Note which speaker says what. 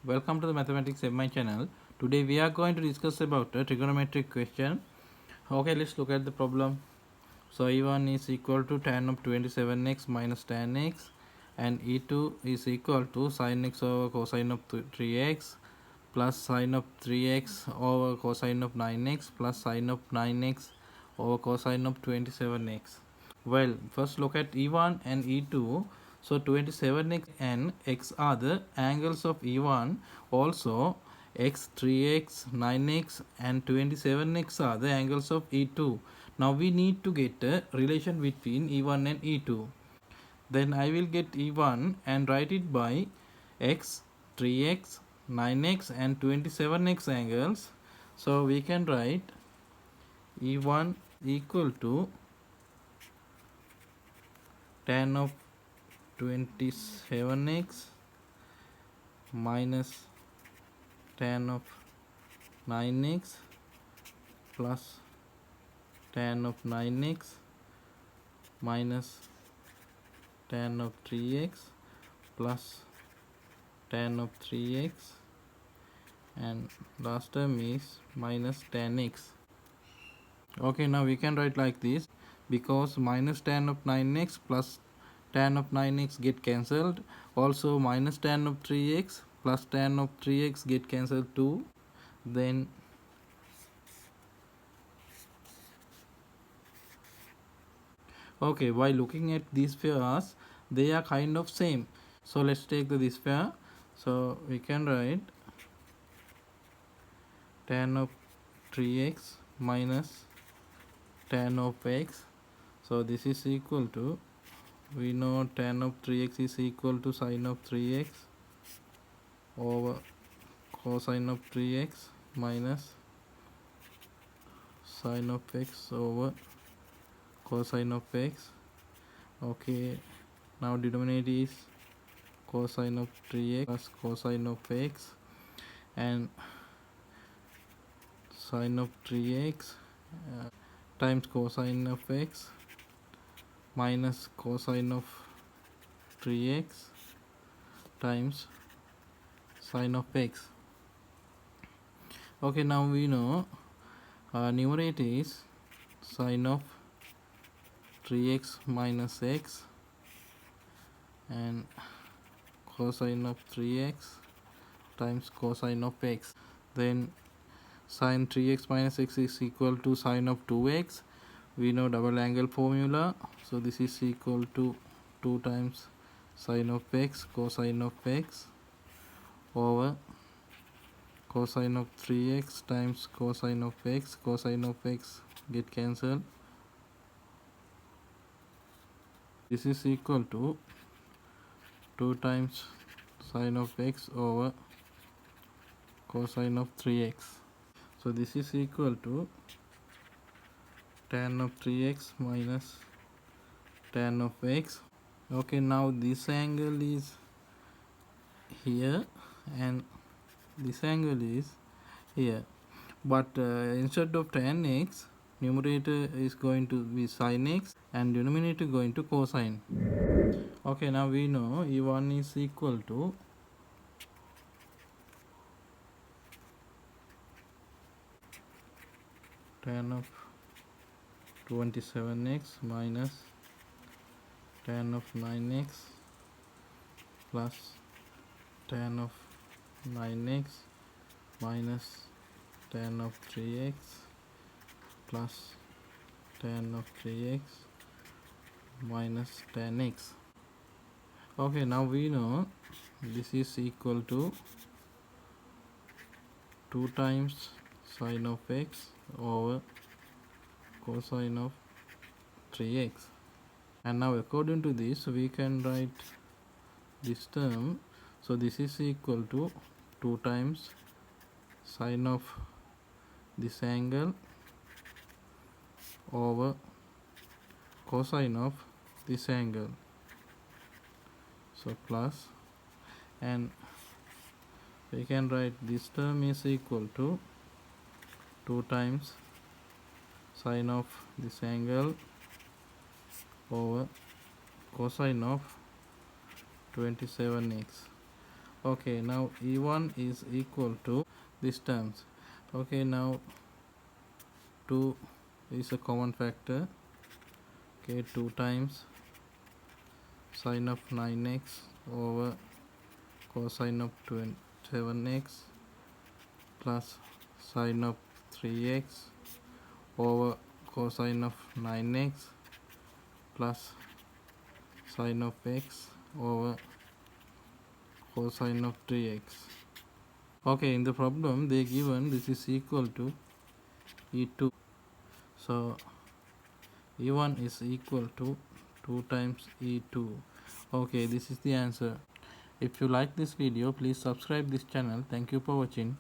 Speaker 1: welcome to the Mathematics MI channel. Today we are going to discuss about a trigonometric question. Okay, let's look at the problem. So E1 is equal to tan of 27x minus tan x, and E2 is equal to sin x over cosine of 3x plus sin of 3x over cosine of 9x plus sin of 9x over cosine of 27x. Well, first look at E1 and E2. So 27x and x are the angles of E1. Also x, 3x, 9x and 27x are the angles of E2. Now we need to get a relation between E1 and E2. Then I will get E1 and write it by x, 3x, 9x and 27x angles. So we can write E1 equal to tan of 27x minus tan of 9x plus tan of 9x minus tan of 3x plus tan of 3x, and last term is minus tan x. Okay, now we can write like this, because minus tan of 9x plus tan of 9x get cancelled. Also minus tan of 3x plus tan of 3x get cancelled too. Then okay, by looking at these pairs, they are kind of same. So let's take this pair. So we can write tan of 3x minus tan of x. So this is equal to, we know tan of 3x is equal to sin of 3x over cosine of 3x minus sin of x over cosine of x. Okay, now denominator is cosine of 3x plus cosine of x, and sin of 3x times cosine of x minus cosine of 3x times sin of x. Okay, now we know numerator is sin of 3x minus x and cosine of 3x times cosine of x. Then sin 3x minus x is equal to sin of 2x. We know double angle formula, so this is equal to 2 times sin of x cosine of x over cosine of 3x times cosine of x. Cosine of x get cancelled. This is equal to 2 times sin of x over cosine of 3x. So this is equal to tan of 3x minus tan of x. Okay, now this angle is here and this angle is here, but instead of tan x, numerator is going to be sin x and denominator going to cosine. Okay, now we know E1 is equal to tan of 27x minus tan of 9x plus tan of 9x minus tan of 3x plus tan of 3x minus tan x. Okay, now we know this is equal to 2 times sin of x over cosine of 3x. And now according to this, we can write this term. So this is equal to 2 times sin of this angle over cosine of this angle. So plus, and we can write this term is equal to 2 times sin of this angle over cosine of 27x. Okay, now e1 is equal to these terms. Okay, now 2 is a common factor. Okay, 2 times sine of 9x over cosine of 7x plus sine of 3x over cosine of 9x plus sine of x over cosine of 3x. Okay, in the problem they given this is equal to e2, so e1 is equal to 2 times e2. Okay, this is the answer. If you like this video, please subscribe this channel. Thank you for watching.